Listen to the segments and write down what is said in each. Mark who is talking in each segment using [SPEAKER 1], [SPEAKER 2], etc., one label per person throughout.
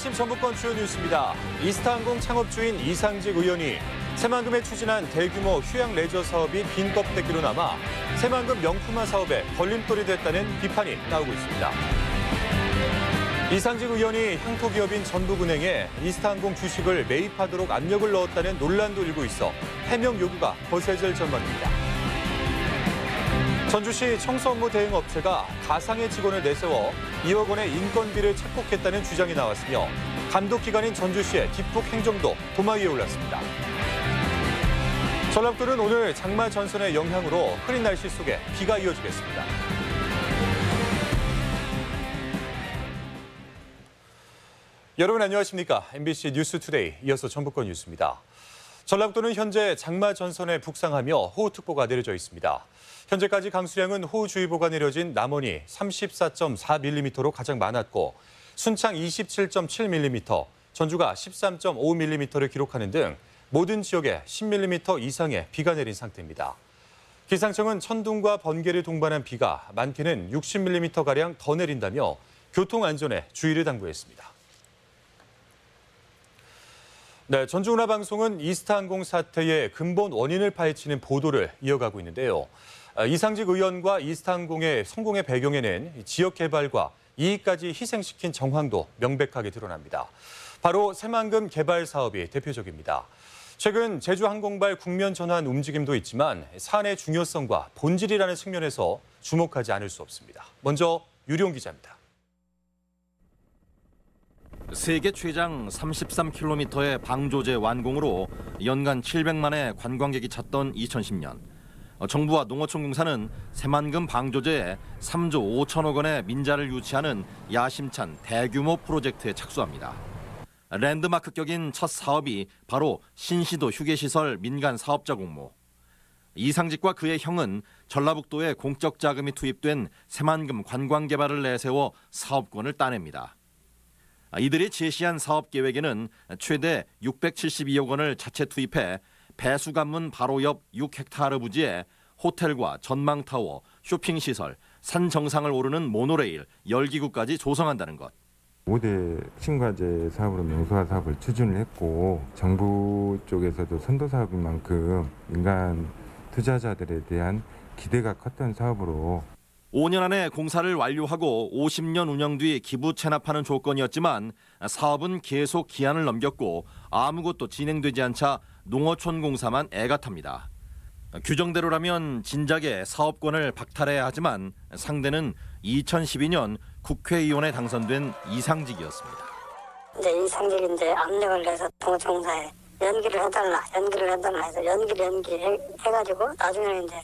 [SPEAKER 1] 아침 전북권 주요 뉴스입니다. 이스타항공 창업주인 이상직 의원이 새만금에 추진한 대규모 휴양 레저 사업이 빈 껍데기로 남아 새만금 명품화 사업에 걸림돌이 됐다는 비판이 나오고 있습니다. 이상직 의원이 향토기업인 전북은행에 이스타항공 주식을 매입하도록 압력을 넣었다는 논란도 일고 있어 해명 요구가 거세질 전망입니다. 전주시 청소업무 대행업체가 가상의 직원을 내세워 2억 원의 인건비를 착복했다는 주장이 나왔으며 감독기관인 전주시의 기폭 행정도 도마 위에 올랐습니다. 전라북도는 오늘 장마 전선의 영향으로 흐린 날씨 속에 비가 이어지겠습니다. 여러분 안녕하십니까? MBC 뉴스투데이 이어서 전북권 뉴스입니다. 전라북도는 현재 장마 전선에 북상하며 호우특보가 내려져 있습니다. 현재까지 강수량은 호우주의보가 내려진 남원이 34.4mm로 가장 많았고 순창 27.7mm, 전주가 13.5mm를 기록하는 등 모든 지역에 10mm 이상의 비가 내린 상태입니다. 기상청은 천둥과 번개를 동반한 비가 많게는 60mm가량 더 내린다며 교통안전에 주의를 당부했습니다. 네, 전주은하방송은 이스타항공 사태의 근본 원인을 파헤치는 보도를 이어가고 있는데요. 이상직 의원과 이스타항공의 성공의 배경에는 지역 개발과 이익까지 희생시킨 정황도 명백하게 드러납니다. 바로 새만금 개발 사업이 대표적입니다. 최근 제주항공발 국면 전환 움직임도 있지만 사안의 중요성과 본질이라는 측면에서 주목하지 않을 수 없습니다. 먼저 유룡 기자입니다.
[SPEAKER 2] 세계 최장 33km의 방조제 완공으로 연간 700만의 관광객이 찾던 2010년. 정부와 농어촌공사는 새만금 방조제에 3조 5천억 원의 민자를 유치하는 야심찬 대규모 프로젝트에 착수합니다. 랜드마크격인 첫 사업이 바로 신시도 휴게시설 민간 사업자 공모. 이상직과 그의 형은 전라북도에 공적 자금이 투입된 새만금 관광개발을 내세워 사업권을 따냅니다. 이들이 제시한 사업 계획에는 최대 672억 원을 자체 투입해 배수관문 바로 옆 6헥타르 부지에 호텔과 전망타워, 쇼핑시설, 산 정상을 오르는 모노레일, 열기구까지 조성한다는 것.
[SPEAKER 3] 5대 신과제 사업으로 명소화 사업을 추진을 했고 정부 쪽에서도 선도 사업인 만큼 민간 투자자들에 대한 기대가 컸던 사업으로
[SPEAKER 2] 5년 안에 공사를 완료하고 50년 운영 뒤 기부 체납하는 조건이었지만 사업은 계속 기한을 넘겼고 아무것도 진행되지 않자 농어촌공사만 애가 탑니다. 규정대로라면 진작에 사업권을 박탈해야 하지만 상대는 2012년 국회의원에 당선된 이상직이었습니다.
[SPEAKER 4] 이제 이상직인데 압력을 내서 농어촌공사에 연기를 해달라 해서 연기해가지고 나중에는 이제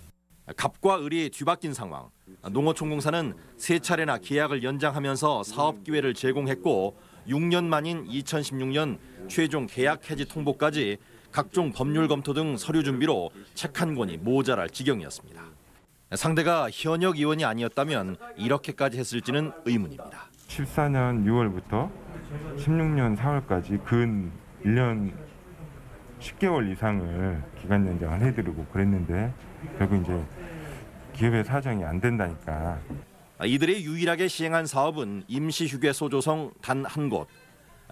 [SPEAKER 2] 갑과 을이 뒤바뀐 상황. 농어촌공사는 3차례나 계약을 연장하면서 사업 기회를 제공했고 6년 만인 2016년 최종 계약 해지 통보까지 각종 법률 검토 등 서류 준비로 책 한 권이 모자랄 지경이었습니다. 상대가 현역 의원이 아니었다면 이렇게까지 했을지는 의문입니다.
[SPEAKER 3] 14년 6월부터 16년 4월까지 근 1년 10개월 이상을 기간 연장을 해드리고 그랬는데 결국 이제 기업의 사정이 안 된다니까.
[SPEAKER 2] 이들이 유일하게 시행한 사업은 임시휴게소 조성 단 한 곳.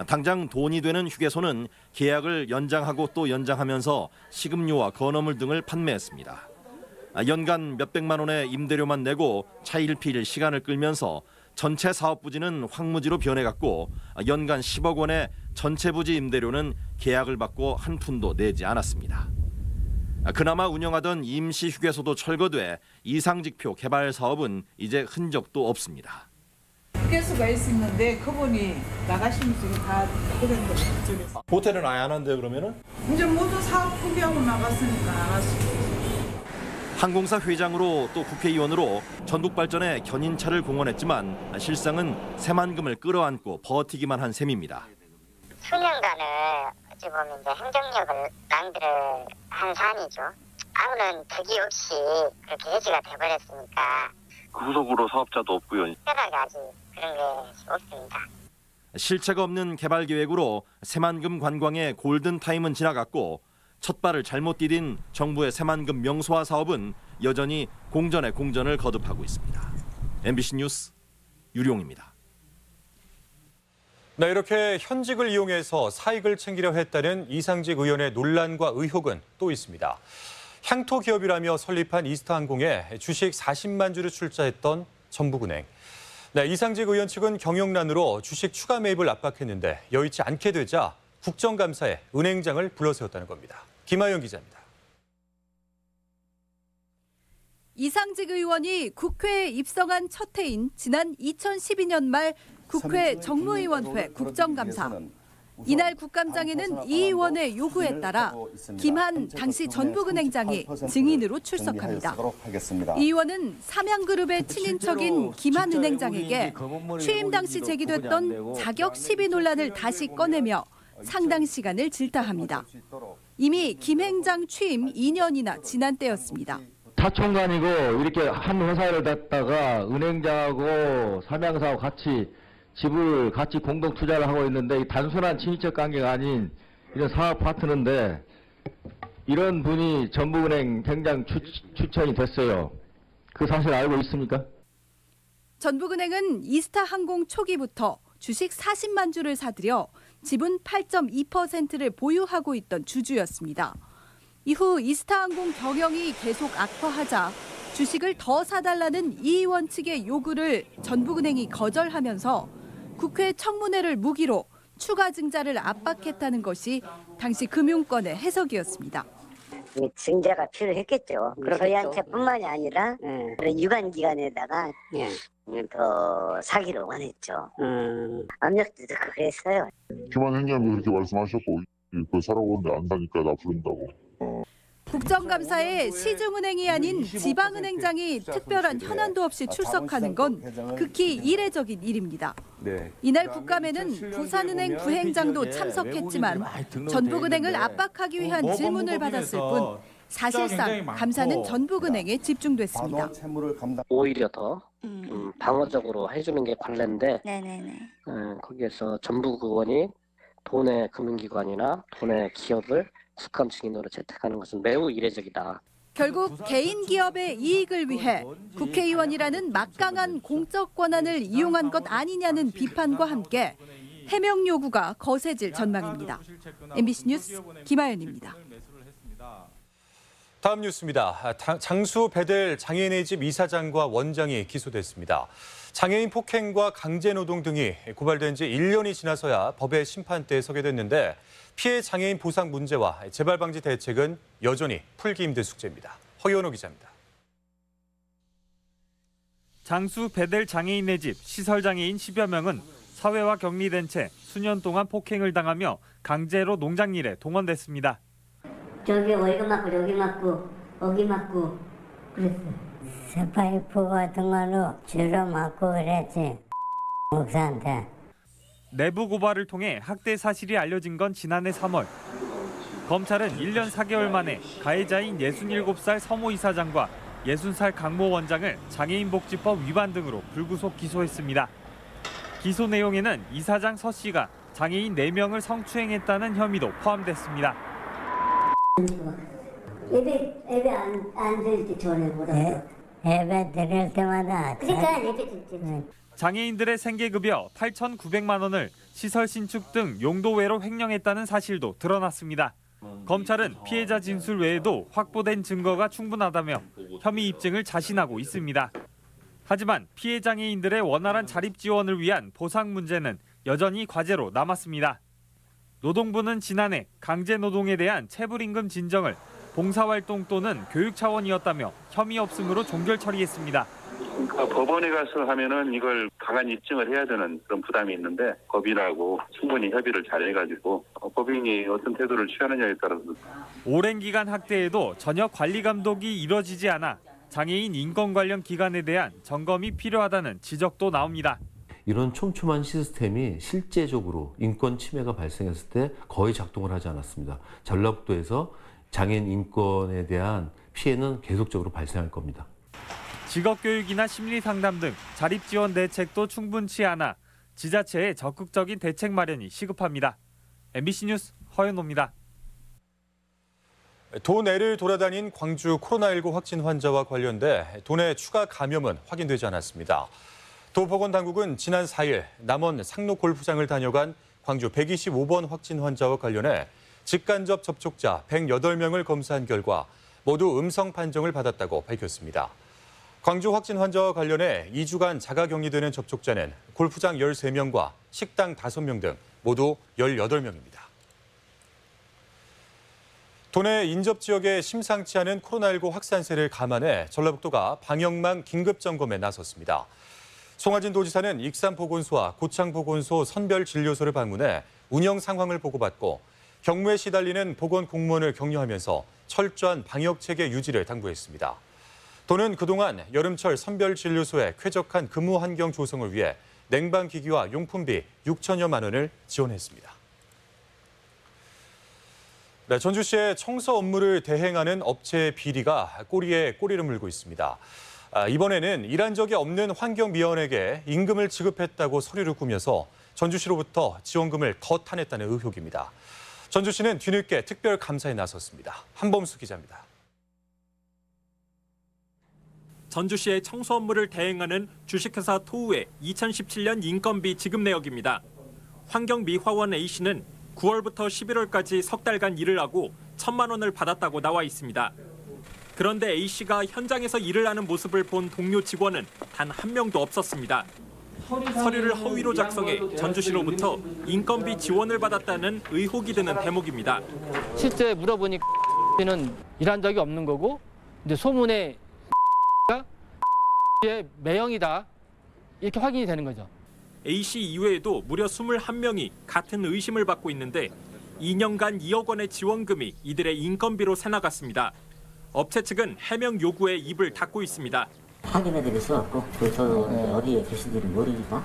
[SPEAKER 2] 당장 돈이 되는 휴게소는 계약을 연장하고 또 연장하면서 식음료와 건어물 등을 판매했습니다. 연간 몇백만 원의 임대료만 내고 차일피일 시간을 끌면서 전체 사업 부지는 황무지로 변해갔고 연간 10억 원의 전체 부지 임대료는 계약을 받고 한 푼도 내지 않았습니다. 그나마 운영하던 임시휴게소도 철거돼 이상직표 개발 사업은 이제 흔적도 없습니다.
[SPEAKER 5] 휴게소가 있었는데 그분이 나가시면서 다 그런 거죠.
[SPEAKER 6] 호텔은 아예 안 한대요, 그러면은?
[SPEAKER 5] 이제 모두 사업 포기하고 나갔으니까 안 할 수 있어요.
[SPEAKER 2] 항공사 회장으로 또 국회의원으로 전북 발전에 견인차를 공헌했지만 실상은 새만금을 끌어안고 버티기만 한 셈입니다.
[SPEAKER 4] 수년간을 어찌 보면 이제 행정력을 낭비를 한 사안이죠. 아무런 득이 없이 그렇게 해지가 돼버렸으니까
[SPEAKER 7] 후속으로 사업자도 없고요.
[SPEAKER 4] 특별하게 아직 그런 게 없습니다.
[SPEAKER 2] 실체가 없는 개발 계획으로 새만금 관광의 골든타임은 지나갔고 첫 발을 잘못 디딘 정부의 새만금 명소화 사업은 여전히 공전에 공전을 거듭하고 있습니다. MBC 뉴스 유룡입니다.
[SPEAKER 1] 네, 이렇게 현직을 이용해서 사익을 챙기려 했다는 이상직 의원의 논란과 의혹은 또 있습니다. 향토 기업이라며 설립한 이스타항공에 주식 40만 주를 출자했던 전북은행. 네, 이상직 의원 측은 경영난으로 주식 추가 매입을 압박했는데 여의치 않게 되자 국정감사에 은행장을 불러세웠다는 겁니다. 김하영 기자입니다.
[SPEAKER 6] 이상직 의원이 국회에 입성한 첫 해인 지난 2012년 말 국회 정무위원회 국정감사. 이날 국감장에는 이 의원의 요구에 따라 김한 당시 전북은행장이 증인으로 출석합니다. 이 의원은 삼양그룹의 친인척인 김한 은행장에게 취임 당시 제기됐던 자격 시비 논란을 다시 꺼내며 상당 시간을 질타합니다. 이미 김 행장 취임 2년이나 지난 때였습니다.
[SPEAKER 8] 사촌간이고 이렇게 한 회사를 갖다가 은행장하고 삼양사하고 같이 집을 같이 공동 투자를 하고 있는데 단순한 친인척 관계가 아닌 이런 사업 파트너인데 이런 분이 전북은행 행장 추천이 됐어요. 그 사실 알고 있습니까?
[SPEAKER 6] 전북은행은 이스타항공 초기부터 주식 40만 주를 사들여 지분 8.2%를 보유하고 있던 주주였습니다. 이후 이스타항공 경영이 계속 악화하자 주식을 더 사달라는 이 의원 측의 요구를 전북은행이 거절하면서 국회 청문회를 무기로 추가 증자를 압박했다는 것이 당시 금융권의 해석이었습니다.
[SPEAKER 4] 증자가 필요했겠죠. 저희한테뿐만이 아니라 유관기관에다가 더 사기를 원했죠. 압력도 그랬어요.
[SPEAKER 9] 김한 행장도 그렇게 말씀하셨고 그 사라고 하는데 안 사니까 나 부른다고.
[SPEAKER 6] 국정감사에 시중은행이 아닌 지방은행장이 특별한 현안도 없이 출석하는 건 극히 이례적인 일입니다. 이날 국감에는 부산은행 부행장도 참석했지만 전북은행을 압박하기 위한 질문을 받았을 뿐 사실상 감사는 전북은행에 집중됐습니다.
[SPEAKER 10] 오히려 더 방어적으로 해주는 게 관례인데 거기에서 전북 의원이 도내 금융기관이나 도내 기업을 특감 증인으로 채택하는 것은 매우 이례적이다.
[SPEAKER 6] 결국 개인 기업의 이익을 위해 국회의원이라는 막강한 공적 권한을 이용한 것 아니냐는 비판과 함께 해명 요구가 거세질 전망입니다. MBC 뉴스 김하연입니다.
[SPEAKER 1] 다음 뉴스입니다. 장수 베델 장애인의 집 이사장과 원장이 기소됐습니다. 장애인 폭행과 강제노동 등이 고발된 지 1년이 지나서야 법의 심판대에 서게 됐는데 피해 장애인 보상 문제와 재발 방지 대책은 여전히 풀기 힘든 숙제입니다. 허연호 기자입니다.
[SPEAKER 11] 장수 베델 장애인의 집 시설장애인 10여 명은 사회와 격리된 채 수년 동안 폭행을 당하며 강제로 농장일에 동원됐습니다.
[SPEAKER 12] 저기 월급 맞고 여기 맞고 거기 맞고 그랬어요. 스파이프 같은 걸로 주로 맞고 그랬지. 목사한테.
[SPEAKER 11] 내부 고발을 통해 학대 사실이 알려진 건 지난해 3월. 검찰은 1년 4개월 만에 가해자인 67살 서모 이사장과 60살 강모 원장을 장애인복지법 위반 등으로 불구속 기소했습니다. 기소 내용에는 이사장 서 씨가 장애인 4명을 성추행했다는 혐의도 포함됐습니다.
[SPEAKER 12] 예배 안 드릴 때 전에 뭐라 예배 드릴 때마다 그러니까 예배 드릴 때
[SPEAKER 11] 장애인들의 생계급여 8,900만 원을 시설 신축 등 용도 외로 횡령했다는 사실도 드러났습니다. 검찰은 피해자 진술 외에도 확보된 증거가 충분하다며 혐의 입증을 자신하고 있습니다. 하지만 피해 장애인들의 원활한 자립 지원을 위한 보상 문제는 여전히 과제로 남았습니다. 노동부는 지난해 강제노동에 대한 체불임금 진정을 봉사활동 또는 교육 차원이었다며 혐의 없음으로 종결 처리했습니다.
[SPEAKER 7] 법원에 가서 하면은 이걸 강한 입증을 해야 되는 그런 부담이 있는데 법인하고 충분히 협의를 잘 해가지고 법인이 어떤 태도를 취하느냐에 따라서
[SPEAKER 11] 오랜 기간 학대에도 전혀 관리 감독이 이뤄지지 않아 장애인 인권 관련 기관에 대한 점검이 필요하다는 지적도 나옵니다.
[SPEAKER 13] 이런 촘촘한 시스템이 실제적으로 인권 침해가 발생했을 때 거의 작동을 하지 않았습니다. 전라북도에서 장애인 인권에 대한 피해는 계속적으로 발생할 겁니다.
[SPEAKER 11] 직업교육이나 심리상담 등 자립지원 대책도 충분치 않아 지자체의 적극적인 대책 마련이 시급합니다. MBC 뉴스 허연호입니다.
[SPEAKER 1] 도내를 돌아다닌 광주 코로나19 확진 환자와 관련돼 도내 추가 감염은 확인되지 않았습니다. 도보건당국은 지난 4일 남원 상록 골프장을 다녀간 광주 125번 확진 환자와 관련해 직간접 접촉자 108명을 검사한 결과 모두 음성 판정을 받았다고 밝혔습니다. 광주 확진 환자와 관련해 2주간 자가격리되는 접촉자는 골프장 13명과 식당 5명 등 모두 18명입니다. 도내 인접 지역에 심상치 않은 코로나19 확산세를 감안해 전라북도가 방역망 긴급점검에 나섰습니다. 송하진 도지사는 익산보건소와 고창보건소 선별진료소를 방문해 운영 상황을 보고받고 경무에 시달리는 보건 공무원을 격려하면서 철저한 방역체계 유지를 당부했습니다. 도는 그동안 여름철 선별진료소의 쾌적한 근무 환경 조성을 위해 냉방기기와 용품비 6천여만 원을 지원했습니다. 네, 전주시의 청소 업무를 대행하는 업체의 비리가 꼬리에 꼬리를 물고 있습니다. 이번에는 일한 적이 없는 환경미화원에게 임금을 지급했다고 서류를 꾸며서 전주시로부터 지원금을 더 타냈다는 의혹입니다. 전주시는 뒤늦게 특별 감사에 나섰습니다. 한범수 기자입니다.
[SPEAKER 14] 전주시의 청소 업무를 대행하는 주식회사 토우의 2017년 인건비 지급 내역입니다. 환경미화원 A씨는 9월부터 11월까지 석 달간 일을 하고 1,000만 원을 받았다고 나와 있습니다. 그런데 A씨가 현장에서 일을 하는 모습을 본 동료 직원은 단 한 명도 없었습니다. 서류를 허위로 작성해 전주시로부터 인건비 지원을 받았다는 의혹이 드는 대목입니다.
[SPEAKER 15] 실제 물어보니까 는 일한 적이 없는 거고 이제 소문에 매형이다 이렇게 확인이 되는 거죠.
[SPEAKER 14] A씨 이외에도 무려 21명이 같은 의심을 받고 있는데 2년간 2억 원의 지원금이 이들의 인건비로 새나갔습니다. 업체 측은 해명 요구에 입을 닫고 있습니다.
[SPEAKER 12] 확인해드릴 수 없고 저도 어디에 계신지는 모르니까.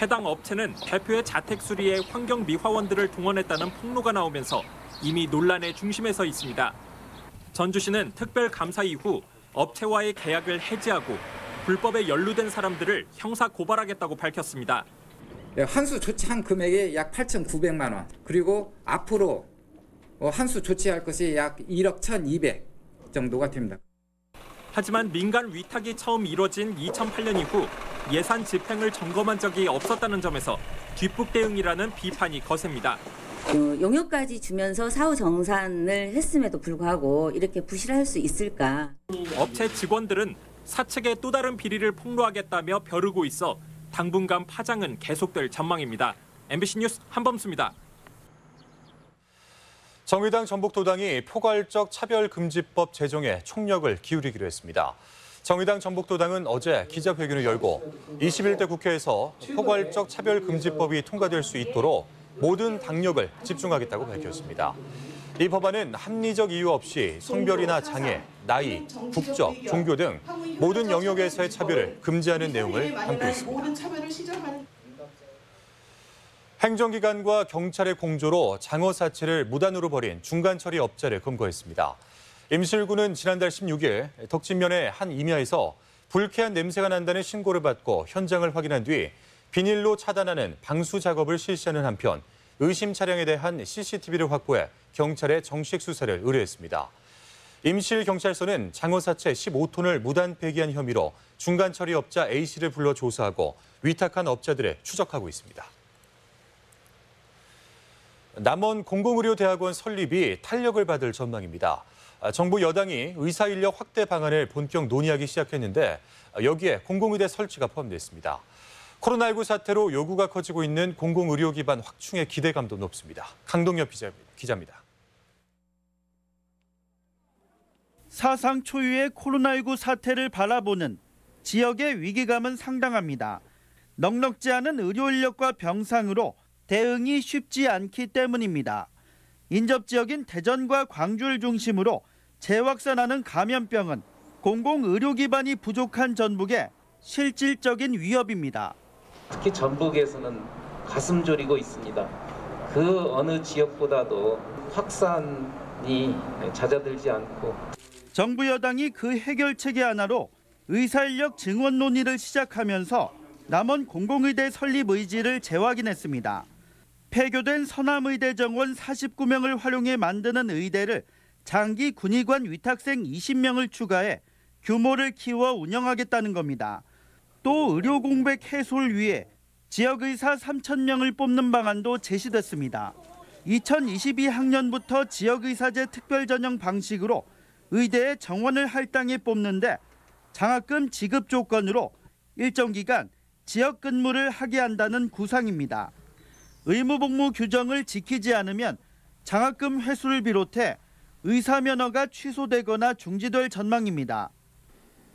[SPEAKER 14] 해당 업체는 대표의 자택 수리에 환경미화원들을 동원했다는 폭로가 나오면서 이미 논란의 중심에 서 있습니다. 전주시는 특별감사 이후 업체와의 계약을 해지하고 불법에 연루된 사람들을 형사 고발하겠다고 밝혔습니다.
[SPEAKER 16] 한수 조치한 금액이 약 8,900만 원, 그리고 앞으로 한수 조치할 것이 약 1억 1,200 정도가 됩니다.
[SPEAKER 14] 하지만 민간 위탁이 처음 이뤄진 2008년 이후 예산 집행을 점검한 적이 없었다는 점에서 뒷북 대응이라는 비판이 거셉니다.
[SPEAKER 17] 용역까지 주면서 사후 정산을 했음에도 불구하고 이렇게 부실할 수 있을까?
[SPEAKER 14] 업체 직원들은 사측의 또 다른 비리를 폭로하겠다며 벼르고 있어 당분간 파장은 계속될 전망입니다. MBC 뉴스 한범수입니다.
[SPEAKER 1] 정의당 전북도당이 포괄적 차별금지법 제정에 총력을 기울이기로 했습니다. 정의당 전북도당은 어제 기자회견을 열고 21대 국회에서 포괄적 차별금지법이 통과될 수 있도록 모든 당력을 집중하겠다고 밝혔습니다. 이 법안은 합리적 이유 없이 성별이나 장애, 나이, 국적, 종교 등 모든 영역에서의 차별을 금지하는 내용을 담고 있습니다. 행정기관과 경찰의 공조로 장어 사체를 무단으로 버린 중간처리 업자를 검거했습니다. 임실군은 지난달 16일 덕진면의 한 임야에서 불쾌한 냄새가 난다는 신고를 받고 현장을 확인한 뒤 비닐로 차단하는 방수 작업을 실시하는 한편 의심 차량에 대한 CCTV를 확보해 경찰에 정식 수사를 의뢰했습니다. 임실경찰서는 장어 사체 15톤을 무단 폐기한 혐의로 중간처리 업자 A씨를 불러 조사하고 위탁한 업자들을 추적하고 있습니다. 남원 공공의료대학원 설립이 탄력을 받을 전망입니다. 정부 여당이 의사인력 확대 방안을 본격 논의하기 시작했는데 여기에 공공의대 설치가 포함됐습니다. 코로나19 사태로 요구가 커지고 있는 공공의료 기반 확충의 기대감도 높습니다. 강동엽 기자입니다.
[SPEAKER 18] 사상 초유의 코로나19 사태를 바라보는 지역의 위기감은 상당합니다. 넉넉지 않은 의료 인력과 병상으로 대응이 쉽지 않기 때문입니다. 인접 지역인 대전과 광주를 중심으로 재확산하는 감염병은 공공의료 기반이 부족한 전북의 실질적인 위협입니다.
[SPEAKER 19] 특히 전북에서는 가슴 졸이고 있습니다. 그 어느 지역보다도 확산이 잦아들지 않고
[SPEAKER 18] 정부 여당이 그 해결책의 하나로 의사인력 증원 논의를 시작하면서 남원 공공의대 설립 의지를 재확인했습니다. 폐교된 서남의대 정원 49명을 활용해 만드는 의대를 장기 군의관 위탁생 20명을 추가해 규모를 키워 운영하겠다는 겁니다. 또 의료 공백 해소를 위해 지역의사 3,000명을 뽑는 방안도 제시됐습니다. 2022학년부터 지역의사제 특별전형 방식으로 의대의 정원을 할당해 뽑는데 장학금 지급 조건으로 일정 기간 지역 근무를 하게 한다는 구상입니다. 의무복무 규정을 지키지 않으면 장학금 회수를 비롯해 의사 면허가 취소되거나 중지될 전망입니다.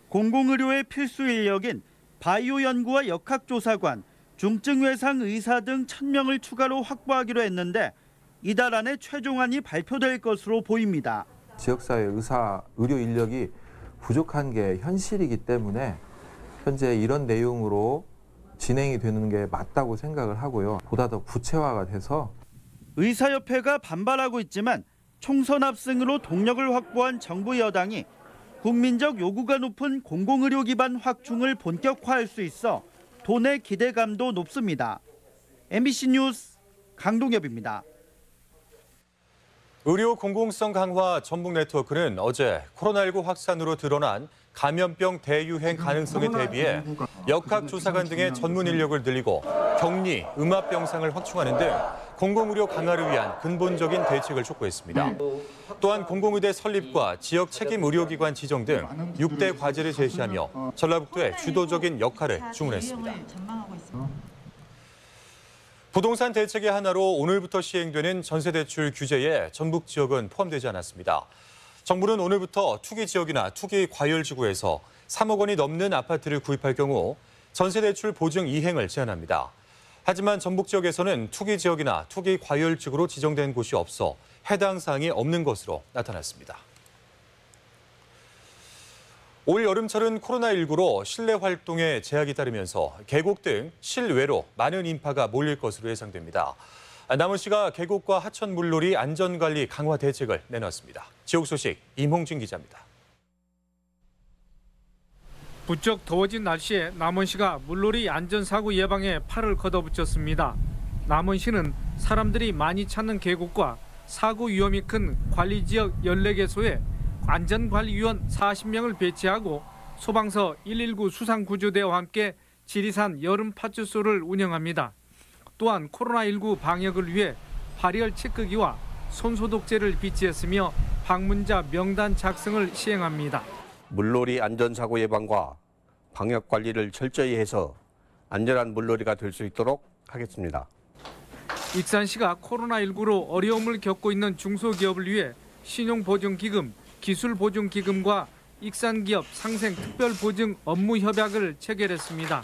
[SPEAKER 18] 공공의료의 필수 인력인 바이오 연구와 역학조사관, 중증외상 의사 등 1,000명을 추가로 확보하기로 했는데 이달 안에 최종안이 발표될 것으로 보입니다.
[SPEAKER 20] 지역사회 의료 인력이 부족한 게 현실이기 때문에 현재 이런 내용으로 진행이 되는 게 맞다고 생각을 하고요. 보다 더 구체화가 돼서
[SPEAKER 18] 의사협회가 반발하고 있지만 총선 압승으로 동력을 확보한 정부 여당이 국민적 요구가 높은 공공의료 기반 확충을 본격화할 수 있어 돈의 기대감도 높습니다. MBC 뉴스 강동엽입니다.
[SPEAKER 1] 의료 공공성 강화 전북 네트워크는 어제 코로나19 확산으로 드러난 감염병 대유행 가능성에 대비해 역학조사관 등의 전문 인력을 늘리고 격리, 음압병상을 확충하는 등 공공의료 강화를 위한 근본적인 대책을 촉구했습니다. 또한 공공의대 설립과 지역 책임 의료기관 지정 등 6대 과제를 제시하며 전라북도의 주도적인 역할을 주문했습니다. 부동산 대책의 하나로 오늘부터 시행되는 전세대출 규제에 전북 지역은 포함되지 않았습니다. 정부는 오늘부터 투기 지역이나 투기 과열지구에서 3억 원이 넘는 아파트를 구입할 경우 전세대출 보증 이행을 제한합니다. 하지만 전북 지역에서는 투기 지역이나 투기 과열지구로 지정된 곳이 없어 해당 사항이 없는 것으로 나타났습니다. 올 여름철은 코로나19로 실내 활동에 제약이 따르면서 계곡 등 실외로 많은 인파가 몰릴 것으로 예상됩니다. 남원시가 계곡과 하천 물놀이 안전관리 강화 대책을 내놨습니다. 지역 소식 임홍진 기자입니다.
[SPEAKER 11] 부쩍 더워진 날씨에 남원시가 물놀이 안전사고 예방에 팔을 걷어붙였습니다. 남원시는 사람들이 많이 찾는 계곡과 사고 위험이 큰 관리지역 14개소에 안전관리위원 40명을 배치하고 소방서 119 수상구조대와 함께 지리산 여름 파출소를 운영합니다. 또한 코로나19 방역을 위해 발열 체크기와 손소독제를 비치했으며 방문자 명단 작성을 시행합니다.
[SPEAKER 21] 물놀이 안전사고 예방과 방역 관리를 철저히 해서 안전한 물놀이가 될 수 있도록 하겠습니다.
[SPEAKER 11] 익산시가 코로나19로 어려움을 겪고 있는 중소기업을 위해 신용보증기금, 기술보증기금과 익산기업 상생특별보증 업무협약을 체결했습니다.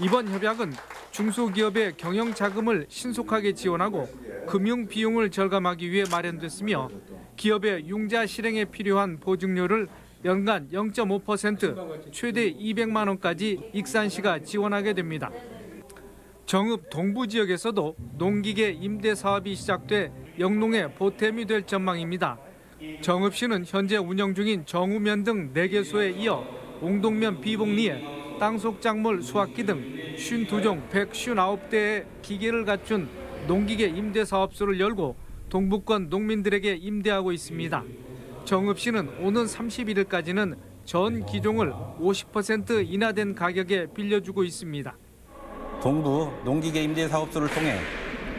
[SPEAKER 11] 이번 협약은 중소기업의 경영자금을 신속하게 지원하고 금융비용을 절감하기 위해 마련됐으며 기업의 융자 실행에 필요한 보증료를 연간 0.5% 최대 200만 원까지 익산시가 지원하게 됩니다. 정읍 동부 지역에서도 농기계 임대 사업이 시작돼 영농에 보탬이 될 전망입니다. 정읍시는 현재 운영 중인 정우면 등 4개소에 이어 옹동면 비봉리에 땅속작물 수확기 등 52종 159대의 기계를 갖춘 농기계 임대사업소를 열고 동부권 농민들에게 임대하고 있습니다. 정읍시는 오는 31일까지는 전 기종을 50% 인하된 가격에 빌려주고 있습니다.
[SPEAKER 22] 동부 농기계 임대사업소를 통해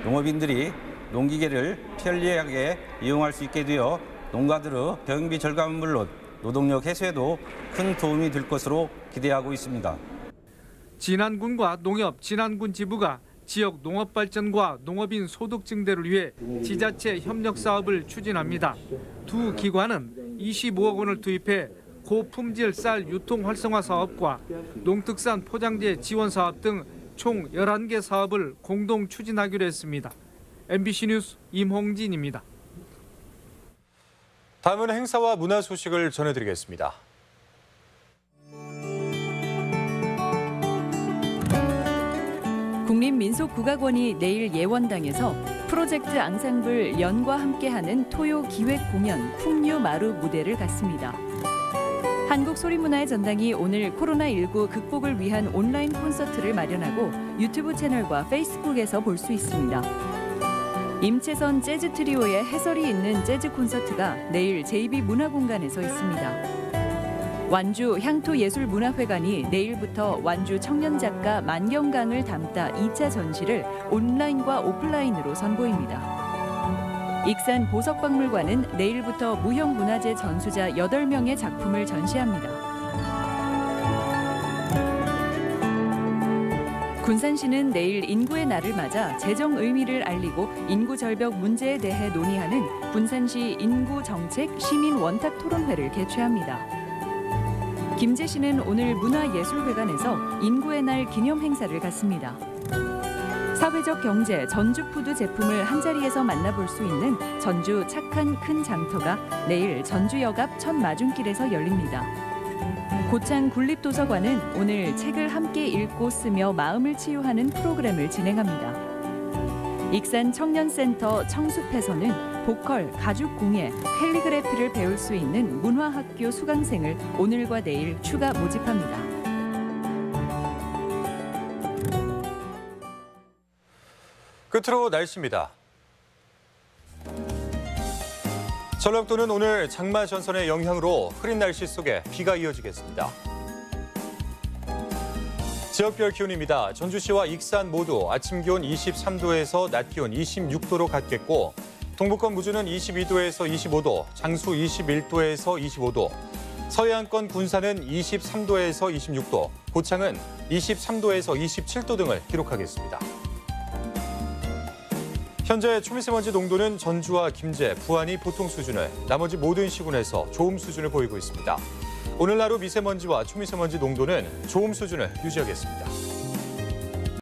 [SPEAKER 22] 농업인들이 농기계를 편리하게 이용할 수 있게 되어 농가들의 경비 절감은 물론 노동력 해소에도 큰 도움이 될 것으로 기대하고 있습니다.
[SPEAKER 11] 진안군과 농협 진안군 지부가 지역 농업 발전과 농업인 소득 증대를 위해 지자체 협력 사업을 추진합니다. 두 기관은 25억 원을 투입해 고품질 쌀 유통 활성화 사업과 농특산 포장재 지원 사업 등 총 11개 사업을 공동 추진하기로 했습니다. MBC 뉴스 임홍진입니다.
[SPEAKER 1] 다음은 행사와 문화 소식을 전해드리겠습니다.
[SPEAKER 23] 국립민속국악원이 내일 예원당에서 프로젝트 앙상블 연과 함께하는 토요 기획 공연 풍류마루 무대를 갖습니다. 한국소리문화의 전당이 오늘 코로나19 극복을 위한 온라인 콘서트를 마련하고 유튜브 채널과 페이스북에서 볼 수 있습니다. 임채선 재즈 트리오의 해설이 있는 재즈 콘서트가 내일 JB 문화공간에서 있습니다. 완주 향토예술문화회관이 내일부터 완주 청년작가 만경강을 담다 2차 전시를 온라인과 오프라인으로 선보입니다. 익산 보석박물관은 내일부터 무형문화재 전수자 8명의 작품을 전시합니다. 군산시는 내일 인구의 날을 맞아 재정 의미를 알리고 인구 절벽 문제에 대해 논의하는 군산시 인구정책 시민 원탁 토론회를 개최합니다. 김제시는 오늘 문화예술회관에서 인구의 날 기념 행사를 갖습니다. 사회적 경제 전주푸드 제품을 한자리에서 만나볼 수 있는 전주 착한 큰 장터가 내일 전주역 앞 첫 마중길에서 열립니다. 고창 국립도서관은 오늘 책을 함께 읽고 쓰며 마음을 치유하는 프로그램을 진행합니다. 익산 청년센터 청숲에서는 보컬, 가죽공예, 캘리그래피를 배울 수 있는 문화학교 수강생을 오늘과 내일 추가 모집합니다.
[SPEAKER 1] 끝으로 날씨입니다. 전라북도는 오늘 장마 전선의 영향으로 흐린 날씨 속에 비가 이어지겠습니다. 지역별 기온입니다. 전주시와 익산 모두 아침 기온 23도에서 낮 기온 26도로 같겠고 동부권 무주는 22도에서 25도, 장수 21도에서 25도, 서해안권 군산은 23도에서 26도, 고창은 23도에서 27도 등을 기록하겠습니다. 현재 초미세먼지 농도는 전주와 김제, 부안이 보통 수준을, 나머지 모든 시군에서 좋음 수준을 보이고 있습니다. 오늘 하루 미세먼지와 초미세먼지 농도는 좋음 수준을 유지하겠습니다.